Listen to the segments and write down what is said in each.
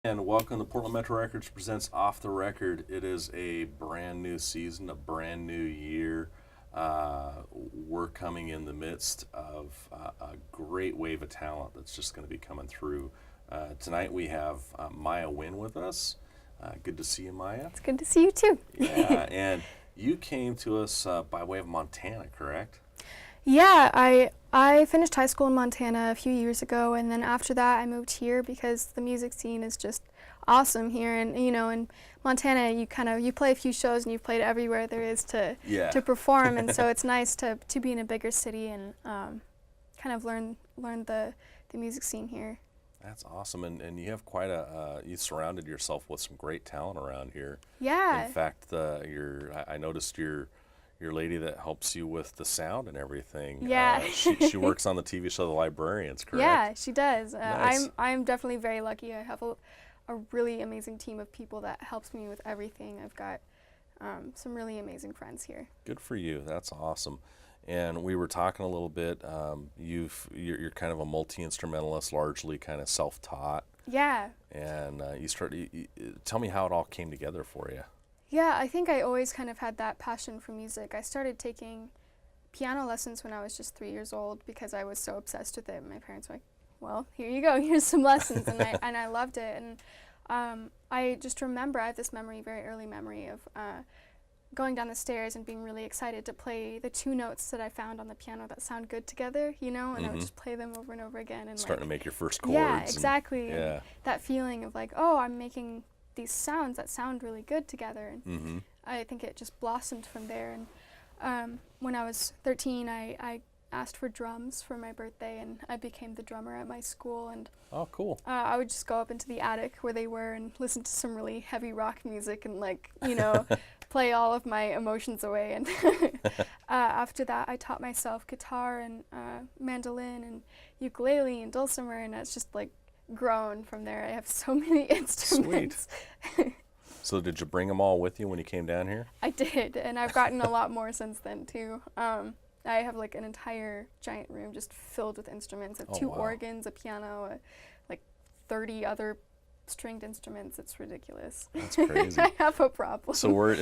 And welcome to Portland Metro Records presents Off the Record. It is a brand new season, a brand new year. We're coming in the midst of a great wave of talent that's just going to be coming through. Tonight we have Maiah Wynne with us. Good to see you, Maiah. It's good to see you too. Yeah, and you came to us by way of Montana, correct? Yeah, I finished high school in Montana a few years ago, and then after that I moved here because the music scene is just awesome here. And you know, in Montana you play a few shows and you've played everywhere there is to perform, and so it's nice to be in a bigger city and kind of learn the music scene here. That's awesome, and you have quite you surrounded yourself with some great talent around here. Yeah. In fact, I noticed your lady that helps you with the sound and everything. Yeah. She works on the TV show The Librarians, correct? Yeah, she does. Nice. I'm definitely very lucky. I have a really amazing team of people that helps me with everything. I've got some really amazing friends here. Good for you. That's awesome. And we were talking a little bit. You're kind of a multi-instrumentalist, largely kind of self-taught. Yeah. And tell me how it all came together for you. Yeah, I think I always kind of had that passion for music. I started taking piano lessons when I was just 3 years old because I was so obsessed with it. My parents were like, well, here you go, here's some lessons, and I loved it. And I just remember, I have this memory, very early memory of going down the stairs and being really excited to play the two notes that I found on the piano that sound good together, you know, and I would just play them over and over again. And starting to make your first chords. Yeah, exactly. Yeah. And that feeling of like, oh, I'm making these sounds that sound really good together, and I think it just blossomed from there. And when I was 13, I asked for drums for my birthday, and I became the drummer at my school. And oh, cool. I would just go up into the attic where they were and listen to some really heavy rock music and, like, you know, play all of my emotions away. And after that, I taught myself guitar and mandolin and ukulele and dulcimer, and it's just like grown from there. I have so many instruments. Sweet. So did you bring them all with you when you came down here? I did, and I've gotten a lot more since then too. I have like an entire giant room just filled with instruments. I have two organs, a piano, like 30 other stringed instruments. It's ridiculous. That's crazy. I have a problem. So where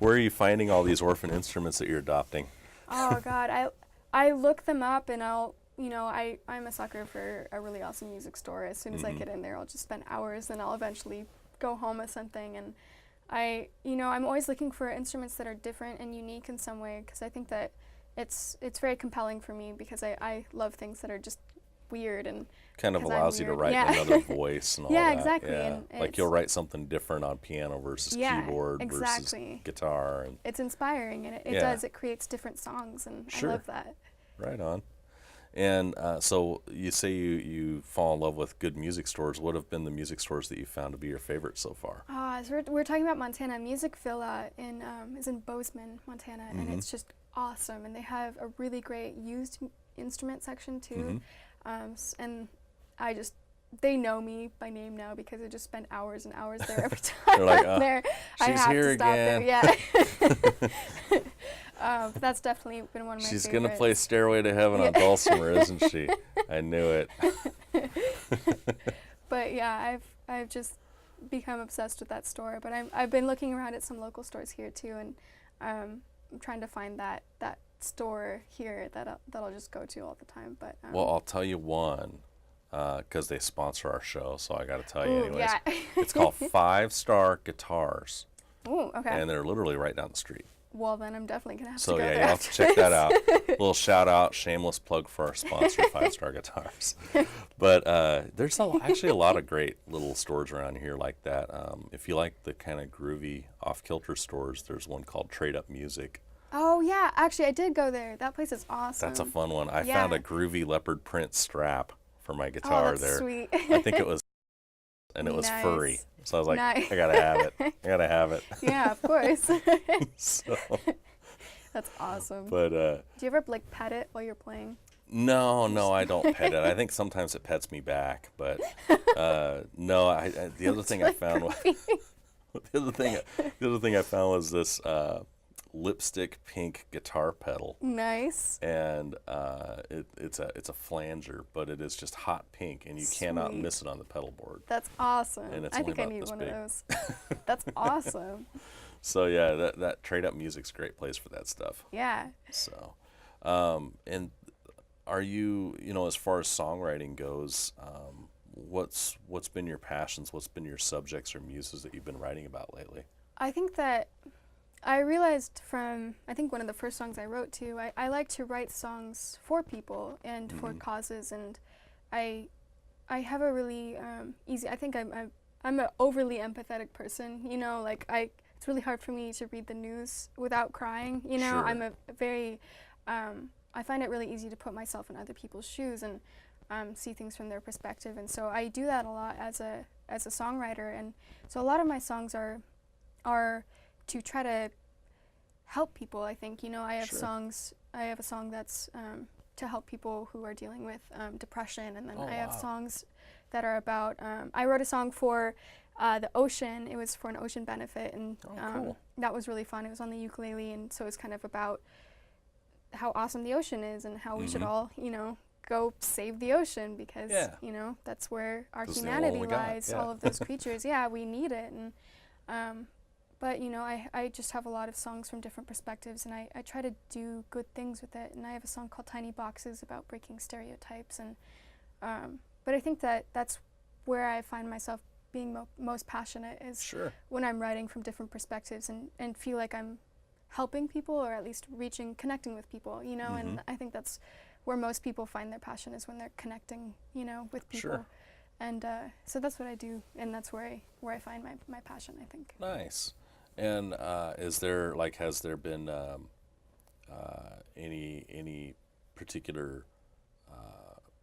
are you finding all these orphan instruments that you're adopting? Oh God, I look them up, and I'm a sucker for a really awesome music store. As soon as I get in there, I'll just spend hours, and I'll eventually go home with something. And I'm always looking for instruments that are different and unique in some way, because I think that it's very compelling for me, because I love things that are just weird and kind of allows you to write another voice and all yeah, that. Exactly. Yeah, and like you'll write something different on piano versus keyboard versus guitar. And it's inspiring, and it creates different songs, and I love that. Right on. And so you say you fall in love with good music stores. What have been the music stores that you found to be your favorite so far? So we're talking about Montana. Music Villa is in Bozeman, Montana, and it's just awesome. And they have a really great used instrument section too. And they know me by name now, because I just spend hours and hours there every time. They're like, I'm there. She's I have here to stop again. There. Yeah. That's definitely been one of my favorites. She's going to play Stairway to Heaven on dulcimer, isn't she? I knew it. But yeah, I've just become obsessed with that store. But I've been looking around at some local stores here too, and I'm trying to find that store here that I'll just go to all the time. But well, I'll tell you one, because they sponsor our show, so I got to tell you anyways. Yeah. It's called 5 Star Guitars. Ooh, okay. And they're literally right down the street. Well, then I'm definitely going to have to So go yeah, there. you'll have to check that out. Little shout out, shameless plug for our sponsor, 5 Star Guitars. But there's actually a lot of great little stores around here like that. If you like the kind of groovy off-kilter stores, there's one called Trade Up Music. Oh yeah, actually I did go there. That place is awesome. That's a fun one. I found a groovy leopard print strap for my guitar that's there. Sweet. I think it was, and it was furry. So I was like, I gotta have it. I gotta have it. Yeah, of course. So, that's awesome. but do you ever like pet it while you're playing? No, I don't pet it. I think sometimes it pets me back, but no. The other thing I found was the other thing I found was this lipstick pink guitar pedal. Nice. And it's a flanger, but it is just hot pink, and you cannot miss it on the pedal board. That's awesome. And it's I only think I about need this one big. of those. That's awesome. So yeah, that Trade Up Music's a great place for that stuff. Yeah. So, and are you, as far as songwriting goes, what's been your passions? What's been your subjects or muses that you've been writing about lately? I think that I realized from, I think one of the first songs I wrote too, I like to write songs for people and for causes, and I have a really easy, I think I'm an overly empathetic person, like it's really hard for me to read the news without crying, Sure. I'm a very, I find it really easy to put myself in other people's shoes and see things from their perspective, and so I do that a lot as a songwriter, and so a lot of my songs are to try to help people. I think I have songs. I have a song that's to help people who are dealing with depression, and then I have songs that are about. I wrote a song for the ocean. It was for an ocean benefit, and cool. that was really fun. It was on the ukulele, and so it's kind of about how awesome the ocean is and how we should all, go save the ocean because that's where our humanity lies. All of those creatures, we need it, and but I just have a lot of songs from different perspectives, and I try to do good things with it. And I have a song called Tiny Boxes about breaking stereotypes, and but I think that that's where I find myself being most passionate is when I'm writing from different perspectives and feel like I'm helping people, or at least connecting with people, and I think that's where most people find their passion, is when they're connecting, with people. And so that's what I do, and that's where I find my passion, I think. Nice. And has there been any particular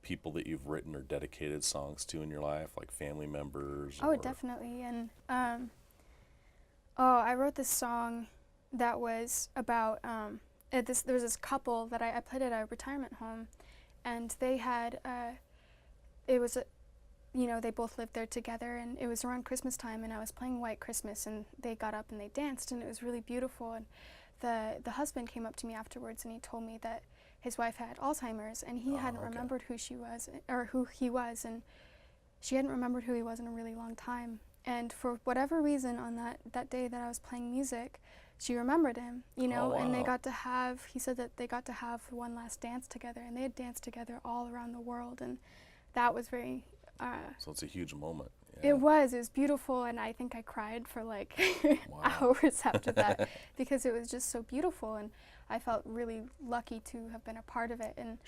people that you've written or dedicated songs to in your life, like family members? Oh, definitely. And I wrote this song that was about there was this couple that I played at a retirement home, and they had they both lived there together, and it was around Christmas time, and I was playing White Christmas, and they got up and they danced, and it was really beautiful. And the husband came up to me afterwards, and he told me that his wife had Alzheimer's, and he hadn't remembered who she was, or who he was, and she hadn't remembered who he was in a really long time. And for whatever reason, on that day that I was playing music, she remembered him, and they got to have, he said that they got to have one last dance together, and they had danced together all around the world, and that was very... so it's a huge moment. Yeah. It was beautiful, and I think I cried for like hours after that because it was just so beautiful, and I felt really lucky to have been a part of it. And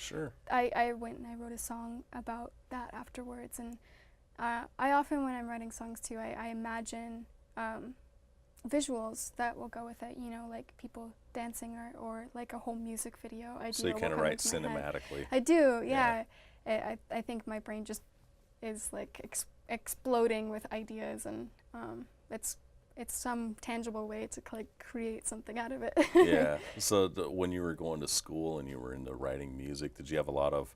I went and I wrote a song about that afterwards, and I often, when I'm writing songs too, I imagine visuals that will go with it, like people dancing or like a whole music video. So you kind of write cinematically. I do, yeah. I think my brain just is like exploding with ideas, and it's some tangible way to like create something out of it. Yeah. So when you were going to school and you were into writing music, did you have a lot of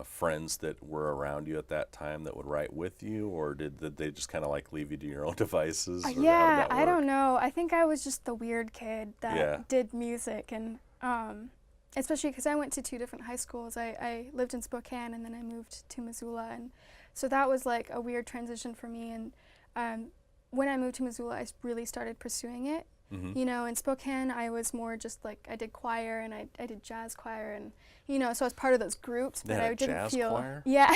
friends that were around you at that time that would write with you, or did they just kind of like leave you to your own devices? Yeah, I don't know. I think I was just the weird kid that did music, and especially because I went to 2 different high schools. I lived in Spokane, and then I moved to Missoula, and so that was like a weird transition for me. And when I moved to Missoula, I really started pursuing it. In Spokane, I was more just like, I did choir, and I did jazz choir, and so I was part of those groups, but I didn't feel. Choir? Yeah.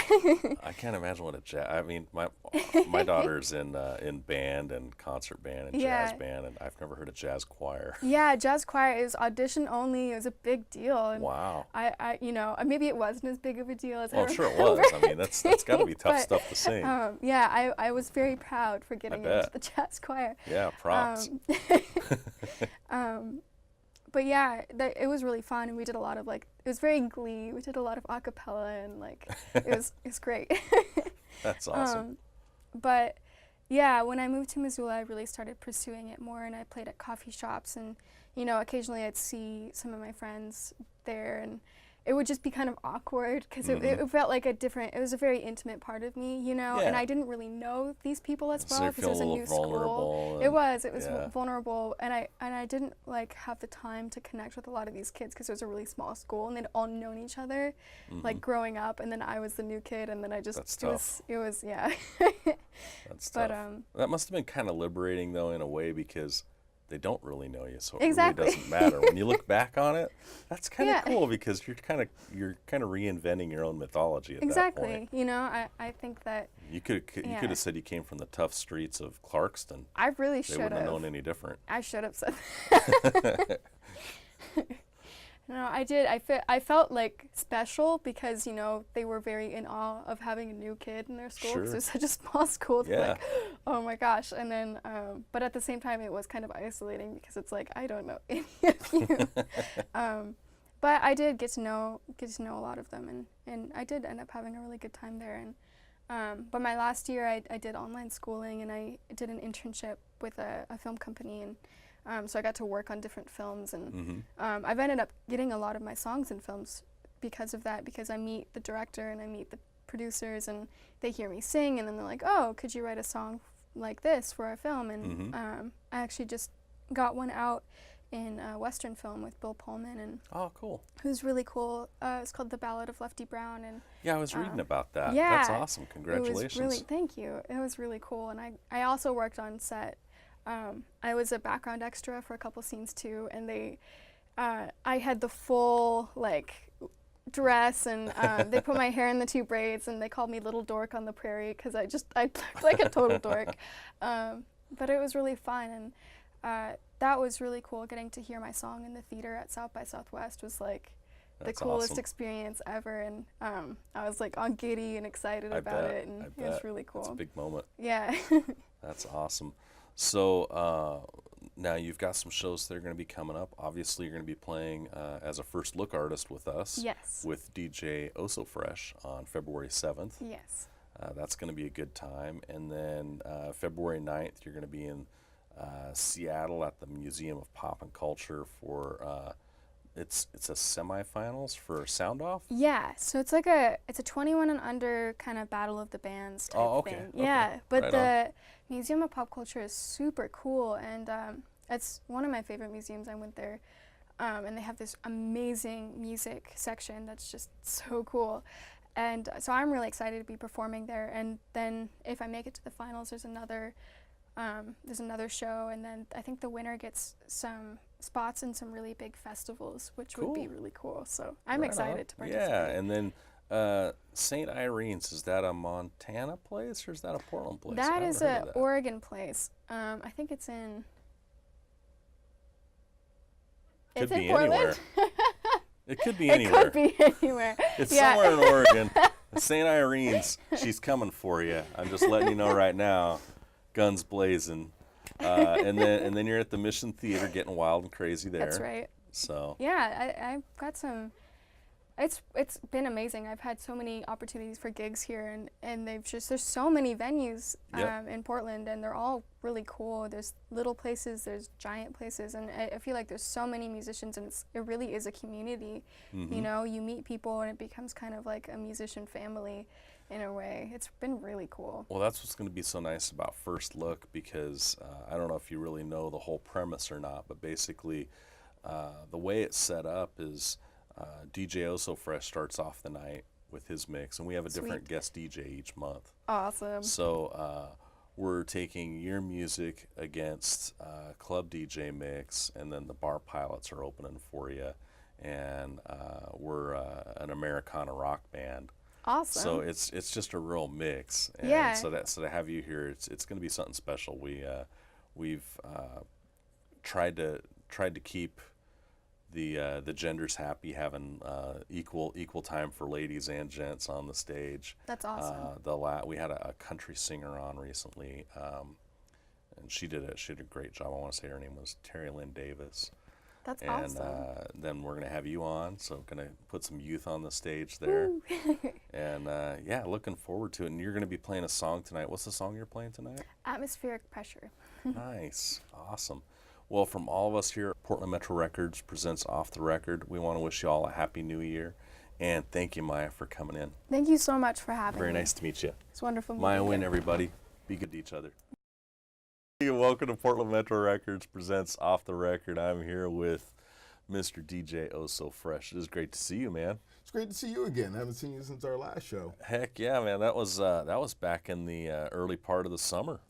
I can't imagine what a jazz. I mean, my daughter's in band and concert band and jazz band, and I've never heard a jazz choir. Yeah, jazz choir is audition only. It was a big deal. And wow. I maybe it wasn't as big of a deal as I remember. Sure it was. I mean, that's got to be tough stuff to sing. Yeah, I was very proud for getting into the jazz choir. Yeah, props. But yeah, it was really fun, and we did a lot of it was very Glee. We did a lot of a cappella, and it was great. That's awesome. But yeah, when I moved to Missoula, I really started pursuing it more, and I played at coffee shops, and occasionally I'd see some of my friends there, and it would just be kind of awkward because it felt like it was a very intimate part of me, you know, and I didn't really know these people as well because it was a new school. It was vulnerable, and I didn't like have the time to connect with a lot of these kids because it was a really small school and they'd all known each other, like growing up, and then I was the new kid, and then I just That's tough. it was yeah. That's But tough. That must have been kind of liberating though in a way because they don't really know you, so it Exactly. really doesn't matter. When you look back on it, that's kind of cool because you're kind of reinventing your own mythology at that point. You know, I think that You could have said you came from the tough streets of Clarkston. I really They should wouldn't have have known any different. I should have said that. No, I did. I felt like special because, you know, they were very in awe of having a new kid in their school because it was such a small school. Yeah. Like, oh my gosh. And then, but at the same time, it was kind of isolating because it's like, I don't know any of you. But I did get to know a lot of them, and I did end up having a really good time there. And but my last year, I did online schooling, and I did an internship with a film company, and so I got to work on different films, and I've ended up getting a lot of my songs in films because of that, because I meet the director and I meet the producers, and they hear me sing, and then they're like, oh, could you write a song like this for our film? And I actually just got one out in a Western film with Bill Pullman, and oh, cool. Who's really cool. It's called The Ballad of Lefty Brown, and yeah, I was reading about that. Yeah, that's awesome. Congratulations. It was really, thank you. It was really cool, and I also worked on set. I was a background extra for a couple scenes too, and I had the full like dress, and they put my hair in the 2 braids, and they called me Little Dork on the Prairie because I looked like a total dork. But it was really fun, and that was really cool. Getting to hear my song in the theater at South by Southwest was like the coolest experience ever, and I was like all giddy and excited about it, and it was really cool. It's a big moment. Yeah. That's awesome. So now you've got some shows that are going to be coming up. Obviously, you're going to be playing as a first look artist with us. Yes. With DJ OSO Fresh on February 7th. Yes. That's going to be a good time. And then February 9th, you're going to be in Seattle at the Museum of Pop and Culture for it's a semifinals for Sound Off. Yeah, so it's like a 21 and under kind of battle of the bands type thing. Okay. Yeah, but Right the Museum of Pop Culture is super cool, and it's one of my favorite museums. I went there, and they have this amazing music section that's just so cool. And so I'm really excited to be performing there. And then if I make it to the finals, there's another show, and then I think the winner gets some spots in some really big festivals, which would be really cool. So I'm excited to participate. Yeah, and then St. Irene's, is that a Montana place or is that a Portland place? That is an Oregon place. I think it's in. Could it's be in Portland. anywhere. It could be anywhere. It could be anywhere. It's somewhere in Oregon. St. Irene's, she's coming for you. I'm just letting you know right now. Guns blazing. And then you're at the Mission Theater getting wild and crazy there. That's right. So yeah, I've got some. It's been amazing. I've had so many opportunities for gigs here, and there's so many venues in Portland, and they're all really cool. There's little places, there's giant places, and I feel like there's so many musicians, and it really is a community. You know, you meet people, and it becomes kind of like a musician family in a way. It's been really cool. Well, that's what's going to be so nice about First Look, because I don't know if you really know the whole premise or not, but basically the way it's set up is DJ OSO Fresh starts off the night with his mix, and we have a different guest DJ each month. Awesome. So we're taking your music against club DJ mix, and then the Bar Pilots are opening for you, and we're an Americana rock band. Awesome. So it's just a real mix, and yeah. So to have you here, it's going to be something special. We've tried to keep the genders happy, having equal time for ladies and gents on the stage. That's awesome. We had a country singer on recently, and she did a great job. I want to say her name was Terry Lynn Davis. That's awesome. And then we're going to have you on, so going to put some youth on the stage there. And yeah, looking forward to it. And you're going to be playing a song tonight. What's the song you're playing tonight? Atmospheric Pressure. Nice. Awesome. Well, from all of us here at Portland Metro Records presents Off the Record, we want to wish you all a happy new year. And thank you, Maiah, for coming in. Thank you so much for having me. Very nice to meet you. It's wonderful meeting Maiah you. Wynne, everybody. Be good to each other. Welcome to Portland Metro Records presents Off the Record. I'm here with Mr. DJ OSO Fresh. It is great to see you, man. It's great to see you again. I haven't seen you since our last show. Heck yeah, man. That was back in the early part of the summer.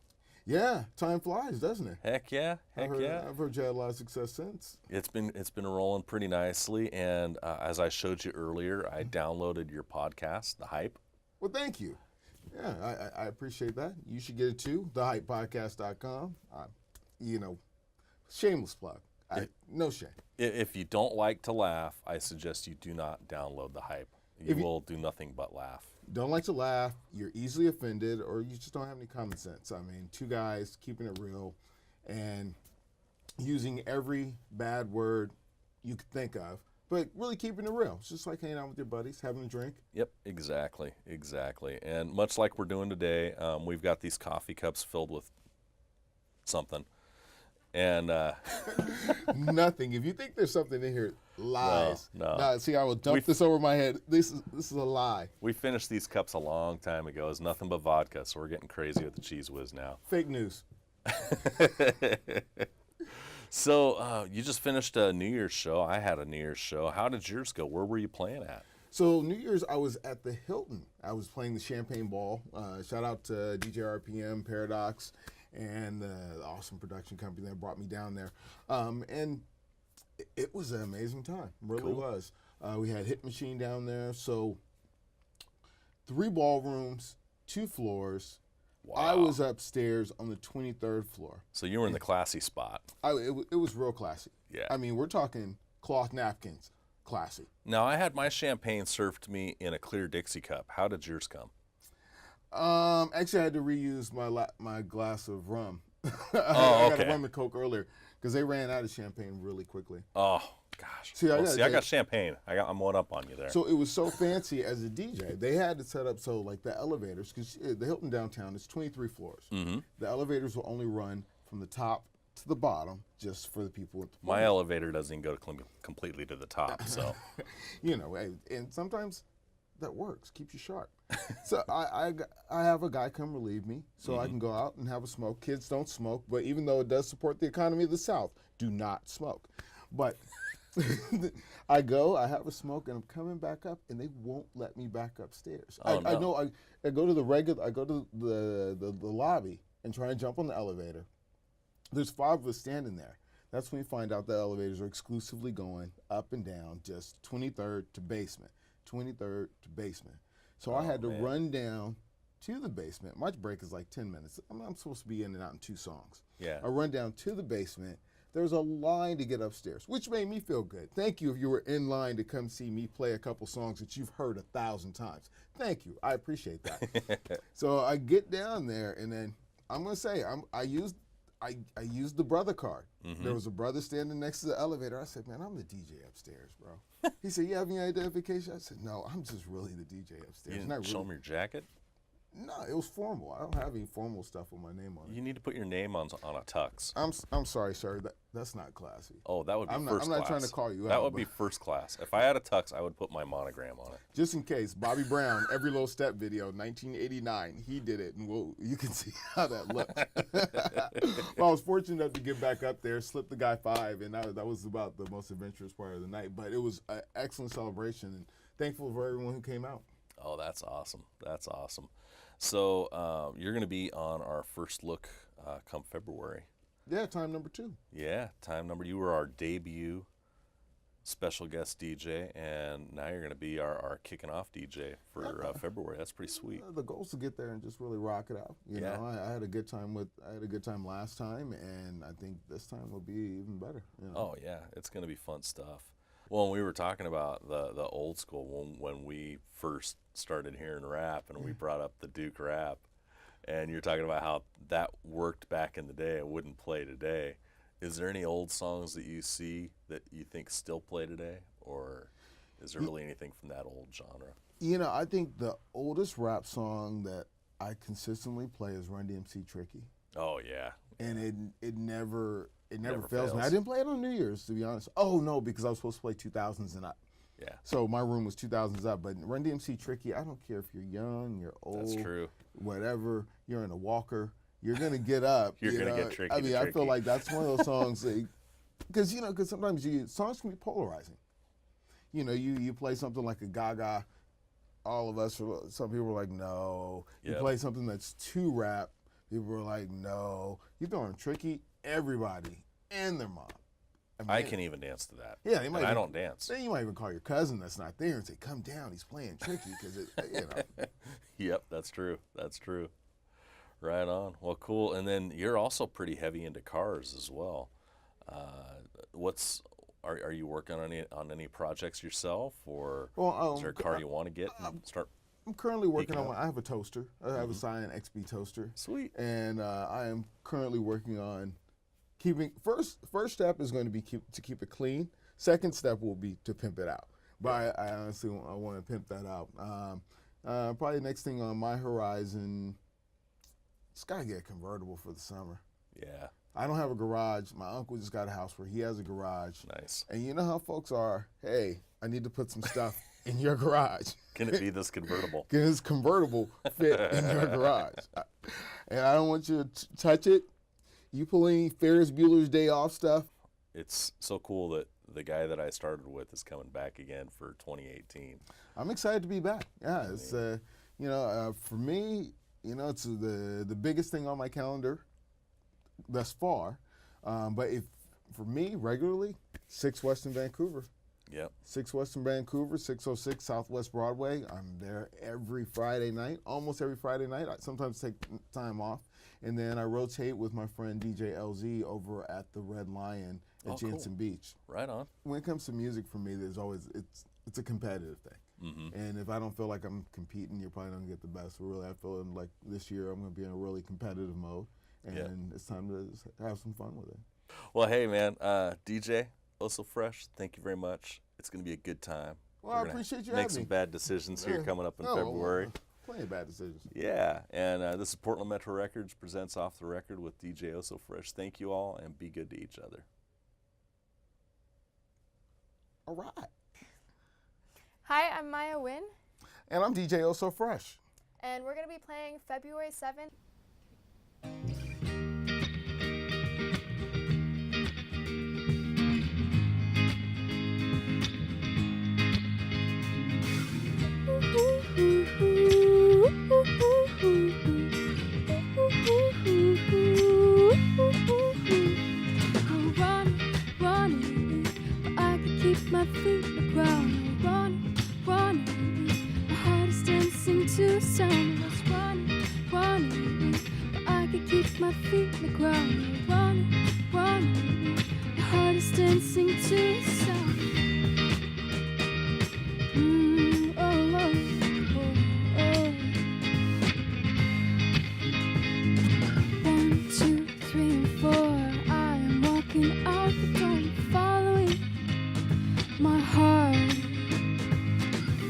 Yeah, time flies, doesn't it? Heck yeah, heck yeah. I've heard you had a lot of success since. It's been rolling pretty nicely, and as I showed you earlier, I downloaded your podcast, The Hype. Well, thank you. Yeah, I appreciate that. You should get it too, thehypepodcast.com. Shameless plug. No shame. If you don't like to laugh, I suggest you do not download The Hype. You will do nothing but laugh. Don't like to laugh, you're easily offended, or you just don't have any common sense. I mean, two guys keeping it real and using every bad word you could think of, but really keeping it real. It's just like hanging out with your buddies, having a drink. Yep, exactly. And much like we're doing today, we've got these coffee cups filled with something. And nothing. If you think there's something in here, lies. No. See, I will dump this over my head. This is a lie. We finished these cups a long time ago. It's nothing but vodka, so we're getting crazy with the Cheese Whiz now. Fake news. So you just finished a New Year's show. I had a New Year's show. How did yours go? Where were you playing at? So New Year's, I was at the Hilton. I was playing the Champagne Ball. Shout out to DJ RPM, Paradox, and the awesome production company that brought me down there. And it was an amazing time, really was. We had Hit Machine down there, so 3 ballrooms, 2 floors. Wow. I was upstairs on the 23rd floor. So you were in the classy spot. It was real classy. Yeah. I mean, we're talking cloth napkins, classy. Now, I had my champagne served to me in a clear Dixie cup. How did yours come? Actually, I had to reuse my glass of rum. Oh, I got a rum and Coke earlier because they ran out of champagne really quickly. Oh, gosh. See, I got champagne. I'm one up on you there. So it was so fancy as a DJ. They had it set up so like the elevators, because the Hilton downtown is 23 floors. Mm-hmm. The elevators will only run from the top to the bottom just for the people at the My elevator doesn't even go completely to the top, so. And sometimes that works, keeps you sharp. So I have a guy come relieve me so I can go out and have a smoke. Kids don't smoke, but even though it does support the economy of the South, do not smoke. But I have a smoke, and I'm coming back up, and they won't let me back upstairs. Oh, I know I go to the lobby and try and jump on the elevator. There's 5 of us standing there. That's when we find out the elevators are exclusively going up and down, just 23rd to basement, 23rd to basement. So I had to run down to the basement. My break is like 10 minutes. I'm supposed to be in and out in 2 songs. Yeah. I run down to the basement. There's a line to get upstairs, which made me feel good. Thank you if you were in line to come see me play a couple songs that you've heard 1,000 times. Thank you. I appreciate that. So I get down there, and then I'm going to say I used the brother card. Mm-hmm. There was a brother standing next to the elevator. I said, man, I'm the DJ upstairs, bro. He said, you have any identification? I said, no, I'm just really the DJ upstairs. You didn't show him your jacket? No, it was formal. I don't have any formal stuff with my name on it. You need to put your name on a tux. I'm sorry, sir. That's not classy. Oh, that would be first class. I'm not trying to call you out. That would be first class. If I had a tux, I would put my monogram on it. Just in case, Bobby Brown, Every Little Step video, 1989, he did it, and you can see how that looked. Well, I was fortunate enough to get back up there, slip the guy 5, and that was about the most adventurous part of the night. But it was an excellent celebration, and thankful for everyone who came out. Oh, that's awesome. That's awesome. So you're going to be on our first look come February. Yeah, time number 2. Yeah, you were our debut special guest DJ, and now you're going to be our kicking off DJ for February. That's pretty sweet. The goal is to get there and just really rock it out. You know, I had a good time last time, and I think this time will be even better. You know? Oh yeah, it's going to be fun stuff. Well, we were talking about the old school when we first started hearing rap, and we brought up the Duke rap, and you're talking about how that worked back in the day and wouldn't play today. Is there any old songs that you see that you think still play today, or is there really anything from that old genre? You know, I think the oldest rap song that I consistently play is Run DMC Tricky. Oh yeah. And it never Never fails me. I didn't play it on New Year's, to be honest. Oh no, because I was supposed to play 2000s and Yeah. So my room was 2000s up, but Run DMC Tricky, I don't care if you're young, you're old, That's true. whatever, you're in a walker, you're gonna get up. You're gonna get tricky. I mean, I feel like that's one of those songs because sometimes songs can be polarizing. You play something like a Gaga, all of us, some people are like, no. You play something that's too rap, people are like, no. You throw in Tricky, everybody and their mom. I can't even dance to that. Yeah, I don't dance. Then you might even call your cousin that's not there and say, "Come down, he's playing Tricky," because Yep, that's true. That's true. Right on. Well, cool. And then you're also pretty heavy into cars as well. Are you working on any projects yourself, or is there a car you want to get and start? I'm currently working on one. I have a toaster. I have a Scion XB toaster. Sweet. And I am currently working on keeping. First step is going to be to keep it clean. Second step will be to pimp it out. But I honestly want to pimp that out. Probably next thing on my horizon, just gotta get a convertible for the summer. Yeah. I don't have a garage. My uncle just got a house where he has a garage. Nice. And you know how folks are. Hey, I need to put some stuff in your garage. Can it be this convertible? Can this convertible fit in your garage? And I don't want you to touch it. You pull any Ferris Bueller's Day Off stuff. It's so cool that the guy that I started with is coming back again for 2018. I'm excited to be back. Yeah, it's for me, it's the biggest thing on my calendar thus far. But for me, regularly, 6 Western Vancouver. Yep. 6 Western Vancouver, 606 Southwest Broadway. I'm there every Friday night, almost every Friday night. I sometimes take time off. And then I rotate with my friend DJ LZ over at the Red Lion at Jensen Beach. Right on. When it comes to music, for me, there's always, it's a competitive thing. Mm-hmm. And if I don't feel like I'm competing, you're probably not going to get the best. But really, I feel like this year I'm going to be in a really competitive mode. And it's time to just have some fun with it. Well, hey, man, DJ OSO Fresh, thank you very much. It's going to be a good time. Well, I appreciate you having me. Make some bad decisions here coming up in February. Plenty of bad decisions. Yeah, and this is Portland Metro Records presents Off the Record with DJ OSO Fresh. Thank you all, and be good to each other. All right. Hi, I'm Maiah Wynne. And I'm DJ OSO Fresh. And we're going to be playing February 7th. Running, but I can keep my feet on the ground. Running, my heart is dancing to sound. I was running, but I can keep my feet on the ground. Running, my heart is dancing to sound. My heart,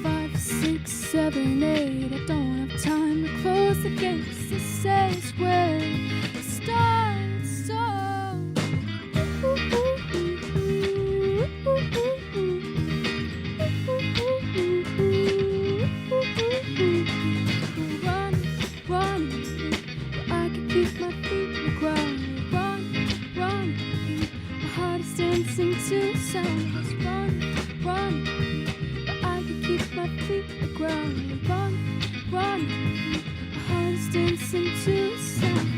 5, 6, 7, 8. I don't have time to close the gates. This is where it starts. So running, but I can keep my feet on the ground. Running, my heart is dancing to sound. Running, but I can keep my feet on the ground. Running, my heart is dancing to sound.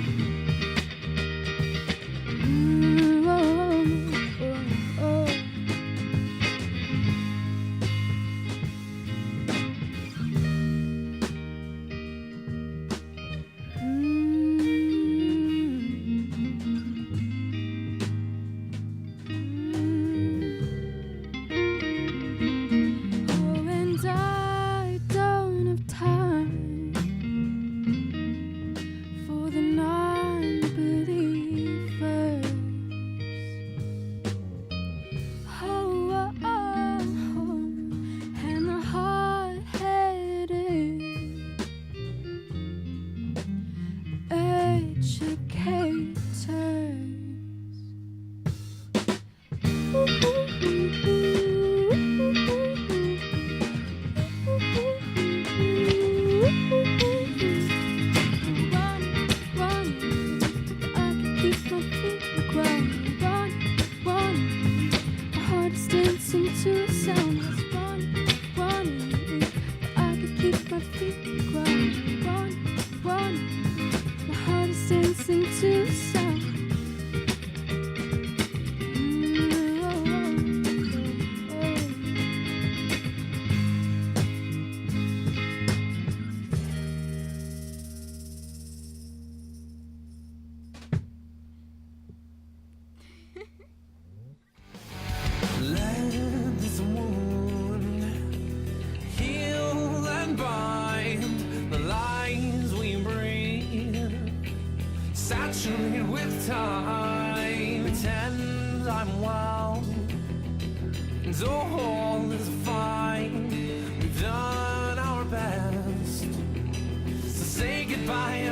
time. Pretend I'm well, and all is fine. We've done our best, so say goodbye.